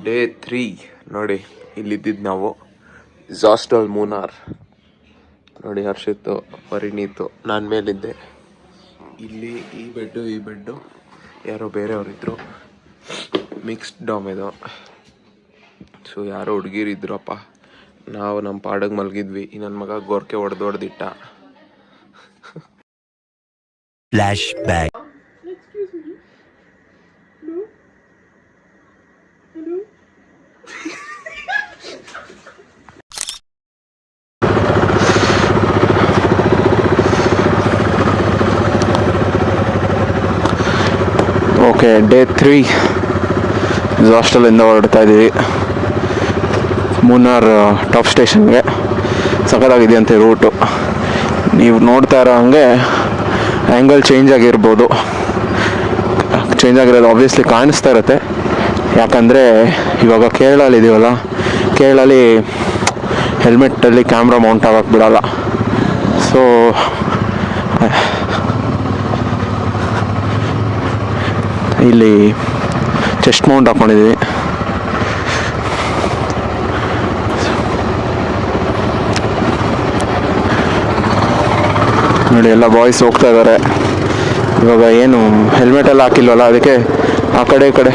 Day 3 ನೋಡಿ, ಇಲ್ಲಿದ್ದಿದ್ದು ನಾವು ಜಾಸ್ಟಲ್ ಮೂನಾರ್. ನೋಡಿ, ಹರ್ಷಿತ್ತು, ಪರಿಣೀತು, ನಾನು ಮೇಲಿದ್ದೆ. ಇಲ್ಲಿ ಈ ಬೆಡ್ಡು ಯಾರೋ ಬೇರೆಯವರಿದ್ದರು. ಮಿಕ್ಸ್ಡ್ ಡಾಮ್ ಇದು. ಸೊ ಯಾರೋ ಹುಡುಗಿರಿದ್ರಪ್ಪ. ನಾವು ನಮ್ಮ ಪಾಡಿಗೆ ಮಲಗಿದ್ವಿ. ನನ್ನ ಮಗ ಗೋರ್ಕೆ ಹೊಡೆದಿಟ್ಟ. Flashback. ಓಕೆ, ಡೇ 3 ಹಾಸ್ಟೆಲಿಂದ ಹೊರಡ್ತಾ ಇದ್ದೀವಿ ಮೂನಾರ್ ಟಾಪ್ ಸ್ಟೇಷನ್ಗೆ. ಸಖತ್ತಾಗಿದೆಯಂತೆ ರೂಟು. ನೀವು ನೋಡ್ತಾ ಇರೋ ಹಂಗೆ ಆ್ಯಂಗಲ್ ಚೇಂಜ್ ಆಗಿರೋದು ಆಬ್ವಿಯಸ್ಲಿ ಕಾಣಿಸ್ತಾ ಇರುತ್ತೆ. ಯಾಕಂದರೆ ಇವಾಗ ಕೇರಳಲ್ಲಿ ಇದೀವಲ್ಲ, ಕೇರಳಲ್ಲಿ ಹೆಲ್ಮೆಟ್ಟಲ್ಲಿ ಕ್ಯಾಮ್ರಾ ಮೌಂಟ್ ಆಗೋಕ್ಕೆ ಬಿಡೋಲ್ಲ. ಸೊ ಇಲ್ಲಿ ಚೆಸ್ಟ್ ಮೌಂಟ್ ಹಾಕ್ಕೊಂಡಿದ್ದೀವಿ. ನೋಡಿ, ಎಲ್ಲ ಬಾಯ್ಸ್ ಹೋಗ್ತಾ ಇದ್ದಾರೆ. ಇವಾಗ ಏನು ಹೆಲ್ಮೆಟ್ ಎಲ್ಲ ಹಾಕಿಲ್ವಲ್ಲ, ಅದಕ್ಕೆ ಆ ಕಡೆ ಈ ಕಡೆ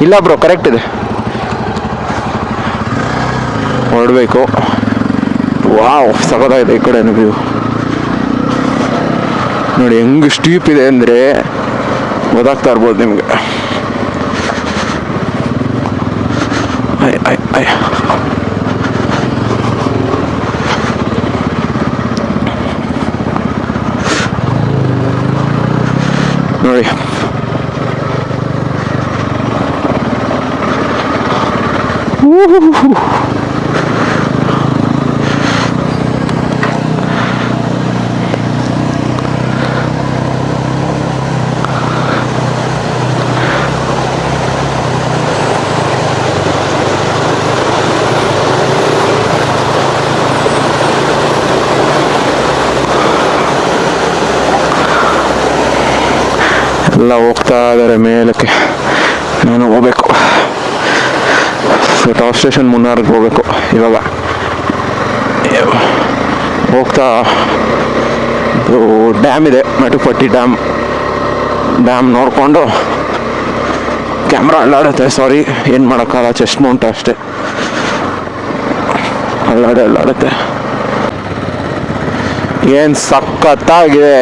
ಇಲ್ಲ ಬ್ರೋ, ಕರೆಕ್ಟ್ ಇದೆ, ಹೊರಡಬೇಕು. ವಾವ್, ಸಖತ್ತಾಗಿದೆ ಈ ಕಡೆ ವ್ಯೂ. ನೋಡಿ ಹೆಂಗೆ ಸ್ಟೀಪ್ ಇದೆ ಅಂದರೆ ಗೊತ್ತಾಗ್ತಾ ಇರ್ಬೋದು ನಿಮಗೆ. ನೋಡಿ, ಎಲ್ಲ ಹೋಗ್ತಾ ಇದ್ದಾರೆ ಮೇಲಕ್ಕೆ. ನಾನು ಹೋಗ್ಬೇಕು. ಟಾಪ್ ಸ್ಟೇಷನ್ ಮೂನಾರ್ಗೆ ಹೋಗ್ಬೇಕು. ಇವಾಗ ಹೋಗ್ತಾ ಡ್ಯಾಮ್ ಇದೆ, ಮೆಟುಪಟ್ಟಿ ಡ್ಯಾಮ್ ನೋಡಿಕೊಂಡು ಕ್ಯಾಮ್ರಾ ಅಲ್ಲಾಡುತ್ತೆ. ಸಾರಿ, ಏನು ಮಾಡೋಕ್ಕಲ್ಲ, ಚೆಸ್ಟ್ ಮೌಂಟ್ ಅಷ್ಟೇ, ಅಲ್ಲಾಡುತ್ತೆ. ಏನು ಸಖತ್ತಾಗಿದೆ.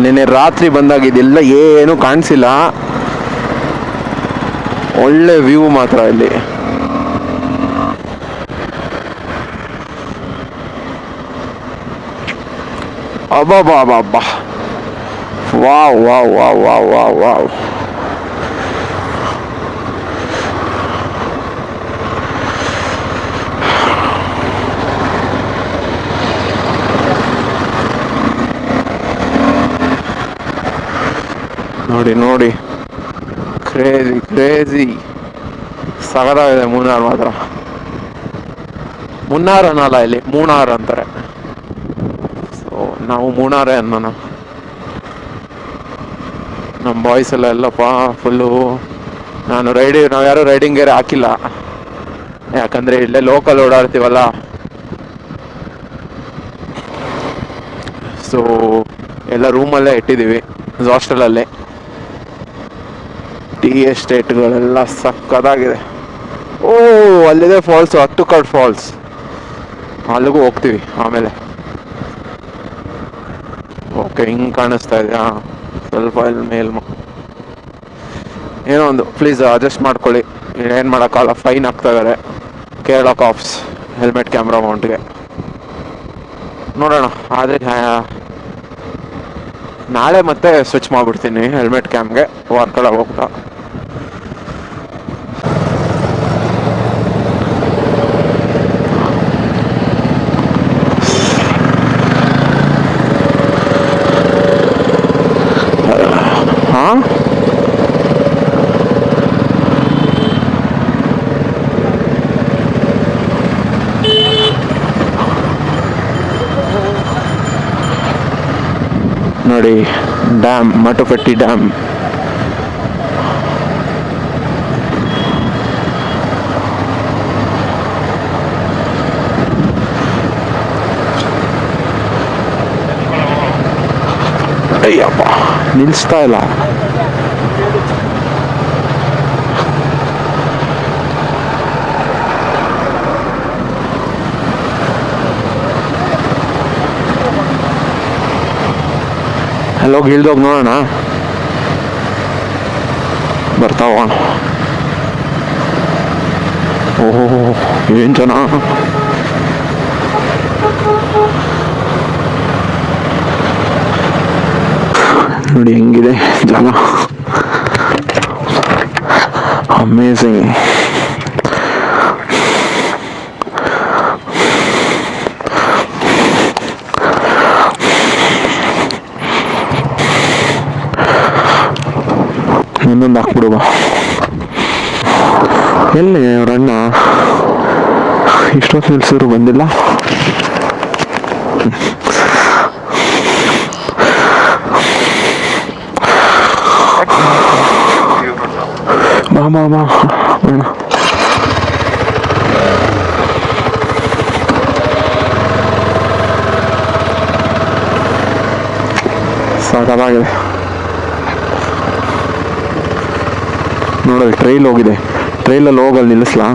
ನಿನ್ನೆ ರಾತ್ರಿ ಬಂದಾಗಿದ್ದೆಲ್ಲ ಏನು ಕಾಣಿಸಿಲ್ಲ, ಒಳ್ಳೆ ವ್ಯೂ ಮಾತ್ರ ಇಲ್ಲಿ. ಅಬ್ಬಾ, wow wow wow wow wow wow. ನೋಡಿ, ಕ್ರೇಜಿ ಸಗದಾಗಿದೆ ಮೂನಾರ್ ಮಾತ್ರ. ಮುನ್ನಾರ್ ಅನ್ನಲ್ಲ, ಇಲ್ಲಿ ಮೂನಾರ್ ಅಂತಾರೆ. ಸೊ ನಾವು ಮೂನಾರೇ ಅನ್ನೋಣ. ನಮ್ಮ ಬಾಯ್ಸ್ ಎಲ್ಲಪ್ಪ ಫುಲ್ಲು. ನಾವು ಯಾರು ರೈಡಿಂಗ್ ಗೇರ್ ಹಾಕಿಲ್ಲ, ಯಾಕಂದರೆ ಇಲ್ಲೇ ಲೋಕಲ್ ಓಡಾಡ್ತೀವಲ್ಲ. ಸೊ ಎಲ್ಲ ರೂಮಲ್ಲೇ ಇಟ್ಟಿದ್ದೀವಿ ಹಾಸ್ಟೆಲಲ್ಲಿ. ಟೀ ಎಸ್ಟೇಟ್ಗಳೆಲ್ಲ ಸಕ್ಕದಾಗಿದೆ. ಅಲ್ಲಿದೆ ಫಾಲ್ಸು, ಹತ್ತುಕಡ್ ಫಾಲ್ಸ್. ಅಲ್ಲಿಗೂ ಹೋಗ್ತೀವಿ ಆಮೇಲೆ. ಓಕೆ, ಹಿಂಗೆ ಕಾಣಿಸ್ತಾ ಇದೆಯಾ? ಸ್ವಲ್ಪ ಇಲ್ಲಿ ಏನೋ ಒಂದು ಪ್ಲೀಸ್ ಅಡ್ಜಸ್ಟ್ ಮಾಡ್ಕೊಳ್ಳಿ. ಏನು ಮಾಡೋಕ್ಕಲ್ಲ, ಫೈನ್ ಹಾಕ್ತಾ ಇದ್ದಾರೆ ಕೇರಳ ಕಾಪ್ಸ್ ಹೆಲ್ಮೆಟ್ ಕ್ಯಾಮ್ರಾ ಮೌಂಟ್ಗೆ. ನೋಡೋಣ, ಆದರೆ ನಾಳೆ ಮತ್ತೆ ಸ್ವಿಚ್ ಮಾಡಿಬಿಡ್ತೀನಿ ಹೆಲ್ಮೆಟ್ ಕ್ಯಾಮ್ಗೆ ವಾರ್ಕಳ ಹೋಗ್ತಾ. ಹಾಂ, ನೋಡಿ ಡ್ಯಾಮ್, ಮಟುಪಟ್ಟಿ ಡ್ಯಾಮ್. ನಿಲ್ಲಿಸ್ತಾ ಇಲ್ಲ. ಅಲ್ಲೋಗಿ ಇಳ್ದೋಗಿ ನೋಡೋಣ. ಬರ್ತಾವ. ಓಹೋ ಏನು ಜನ. ನೋಡಿ ಹೆಂಗಿದೆ ಜಾಗ, ಅಮೇಝಿಂಗ್. ಒಂದೊಂದು ಹಾಕ್ಬಿಡುವ. ಎಲ್ಲಿ ಅವ್ರಣ್ಣ ಇಷ್ಟೊತ್ತು ನಿಲ್ಸಿದ್ರು ಬಂದಿಲ್ಲ. ಬಾ ಬಾ ಬಾ ಅಣ್ಣ. ಸಾಕಾಗಿದೆ ನೋಡೋದು. ಟ್ರೈಲ್ ಹೋಗಿದೆ, ಟ್ರೈಲಲ್ಲಿ ಹೋಗಲ್ಲಿ ನಿಲ್ಲಿಸ್ಲಾ?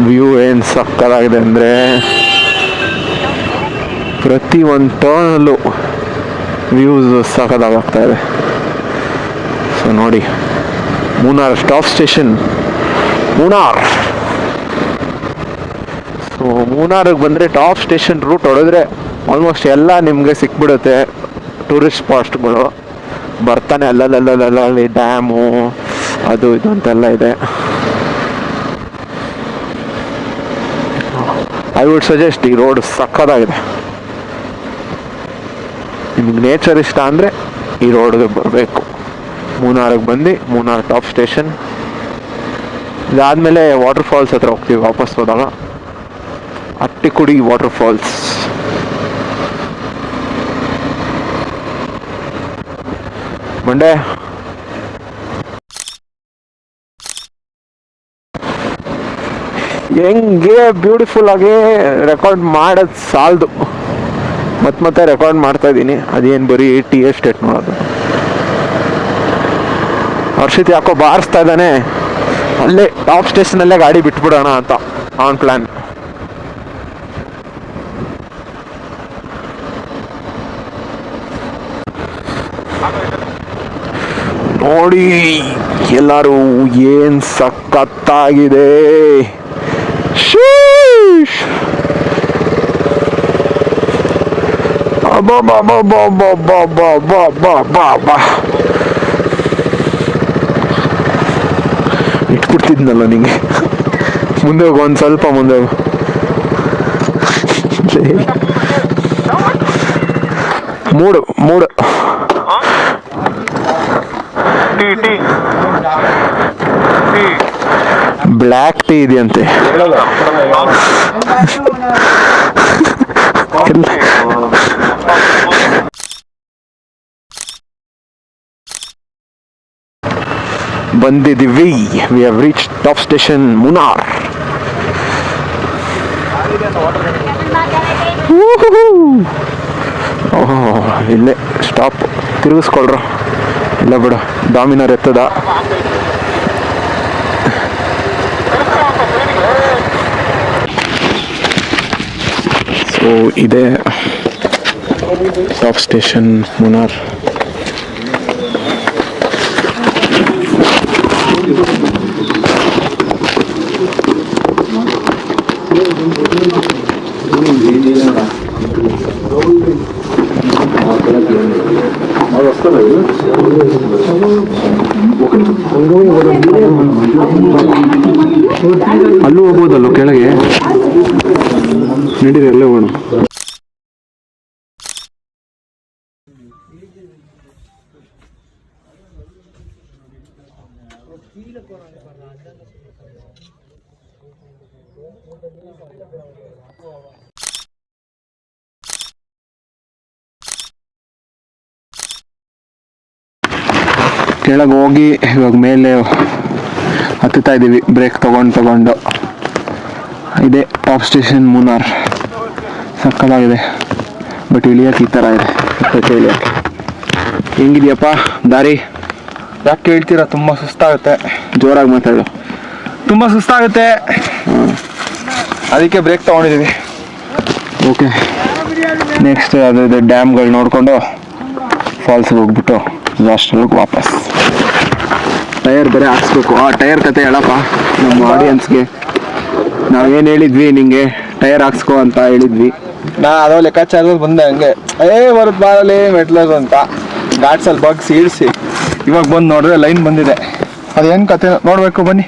ವ್ಯೂ ಏನು ಸಕ್ಕತ್ತಾಗಿದೆ ಅಂದರೆ ಪ್ರತಿ ಒಂದು ಟರ್ನಲ್ಲೂ ವ್ಯೂಸ್ ಸಕ್ಕತ್ತಾಗ್ತಾ ಇದೆ. ಸೊ ನೋಡಿ, ಮೂನಾರ್ ಸ್ಟಾಪ್ ಸ್ಟೇಷನ್, ಮೂನಾರ್. ಸೊ ಮೂನಾರಿಗೆ ಬಂದರೆ ಟಾಪ್ ಸ್ಟೇಷನ್ ರೂಟ್ ಹೊಡೆದ್ರೆ ಆಲ್ಮೋಸ್ಟ್ ಎಲ್ಲ ನಿಮಗೆ ಸಿಕ್ಬಿಡುತ್ತೆ. ಟೂರಿಸ್ಟ್ ಸ್ಪಾಟ್ಗಳು ಬರ್ತಾನೆ ಅಲ್ಲಲ್ಲಿ ಡ್ಯಾಮು ಅದು ಇದು ಅಂತೆಲ್ಲ ಇದೆ. ಐ ವುಡ್ ಸಜೆಸ್ಟ್, ಈ ರೋಡ್ ಸಕ್ಕತ್ತಾಗಿದೆ. ನಿಮ್ಗೆ ನೇಚರ್ ಇಷ್ಟ ಅಂದರೆ ಈ ರೋಡ್ಗೆ ಬರಬೇಕು. ಮೂನಾರಿಗೆ ಬಂದು ಮೂನಾರ್ ಟಾಪ್ ಸ್ಟೇಷನ್ ಇದಾದಮೇಲೆ ವಾಟರ್ ಫಾಲ್ಸ್ ಹತ್ರ ಹೋಗ್ತೀವಿ. ವಾಪಸ್ ಹೋದಾಗ ಅಟ್ಟಿಕುಡಿ ವಾಟರ್ ಫಾಲ್ಸ್. ಮಂಡೆ ಹೆಂಗೆ ಬ್ಯೂಟಿಫುಲ್ ಆಗಿ ರೆಕಾರ್ಡ್ ಮಾಡೋದು ಸಾಲದು, ಮತ್ತೆ ರೆಕಾರ್ಡ್ ಮಾಡ್ತಾ ಇದ್ದೀನಿ. ಅದೇನು ಬರೀ ಟೀ ಎಸ್ಟೇಟ್ ನೋಡೋದು. ಹರ್ಷಿತ್ ಯಾಕೋ ಬಾರಿಸ್ತಾ ಇದ್ದಾನೆ, ಅಲ್ಲೇ ಟಾಪ್ ಸ್ಟೇಷನಲ್ಲೇ ಗಾಡಿ ಬಿಟ್ಬಿಡೋಣ ಅಂತ ಆನ್ ಪ್ಲಾನ್. ನೋಡಿ ಎಲ್ಲರೂ ಏನ್ ಸಖತ್ತಾಗಿದೆ. ಇಟ್ಬಿಡ್ತಿದ್ನಲ್ಲ ನಿಂಗೆ. ಮುಂದೆ ಹೋಗು, ಒಂದು ಸ್ವಲ್ಪ ಮುಂದೆ ಹೋಗು. ಮೂಡು ಬ್ಲ್ಯಾಕ್ ಟೀ ಇದೆಯಂತೆ. ಬಂದಿದ್ದೀವಿ. We have reach top station Munnar. Oh, ಇಲ್ಲೇ ಸ್ಟಾಪ್. ತಿರುಗಿಸ್ಕೊಳ್ರ. ಇಲ್ಲ ಬಿಡು, ಡಾಮಿನರ್ ಎತ್ತದ. ಸೊ ಇದೇ ಟಾಪ್ ಸ್ಟೇಷನ್ ಮುನಾರ್. ಅಲ್ಲೂ ಹೋಗ್ಬೋದಲ್ಲೋ ಕೆಳಗೆ. ನಡೀರಿ, ಅಲ್ಲೇ ಹೋಗೋಣ. ಕೆಳಗೆ ಹೋಗಿ ಇವಾಗ ಮೇಲೆ ಹತ್ತುತ್ತಾ ಇದ್ದೀವಿ ಬ್ರೇಕ್ ತಗೊಂಡು. ಇದೆ ಟಾಪ್ ಸ್ಟೇಷನ್ ಮೂನಾರ್. ಸಕ್ಕತ್ತಾಗಿದೆ, ಬಟ್ ಇಳಿಯೋಕೆ ಈ ಥರ ಇದೆ. ಇಳಿಯೋಕೆ ಹೆಂಗಿದೆಯಪ್ಪ ದಾರಿ? ಯಾಕೆ ಹೇಳ್ತೀರಾ? ತುಂಬ ಸುಸ್ತಾಗುತ್ತೆ. ಜೋರಾಗಿ ಮಾತಾಡು. ತುಂಬ ಸುಸ್ತಾಗುತ್ತೆ, ಅದಕ್ಕೆ ಬ್ರೇಕ್ ತೊಗೊಂಡಿದ್ದೀವಿ. ಓಕೆ, ನೆಕ್ಸ್ಟ್ ಅದು ಡ್ಯಾಮ್ಗಳು ನೋಡಿಕೊಂಡು ಫಾಲ್ಸ್ಗೆ ಹೋಗ್ಬಿಟ್ಟು ಲಾಸ್ಟಲ್ಲಿ ವಾಪಸ್. ಟೈರ್ ಬೇರೆ ಹಾಕ್ಸ್ಬೇಕು. ಆ ಟೈರ್ ಕತೆ ಹೇಳಪ್ಪ ನಮ್ಮ ಆಡಿಯನ್ಸ್ಗೆ. ನಾವೇನು ಹೇಳಿದ್ವಿ ನಿಂಗೆ? ಟೈರ್ ಹಾಕ್ಸ್ಕೊ ಅಂತ ಹೇಳಿದ್ವಿ. ನಾ ಅದೋ ಲೆಕ್ಕಾಚಾರದಲ್ಲಿ ಬಂದೆ, ಹಂಗೆ ಬರುತ್ತೆ ಬಾರಲ್ಲಿ ಮೆಟ್ಲದು ಅಂತ ಘಾಟ್ಸಲ್ಲಿ ಬಗ್ಸಿ ಇಳಿಸಿ ಇವಾಗ ಬಂದು ನೋಡಿದ್ರೆ ಲೈನ್ ಬಂದಿದೆ. ಅದೇನು ಕತೆ ನೋಡಬೇಕು ಬನ್ನಿ.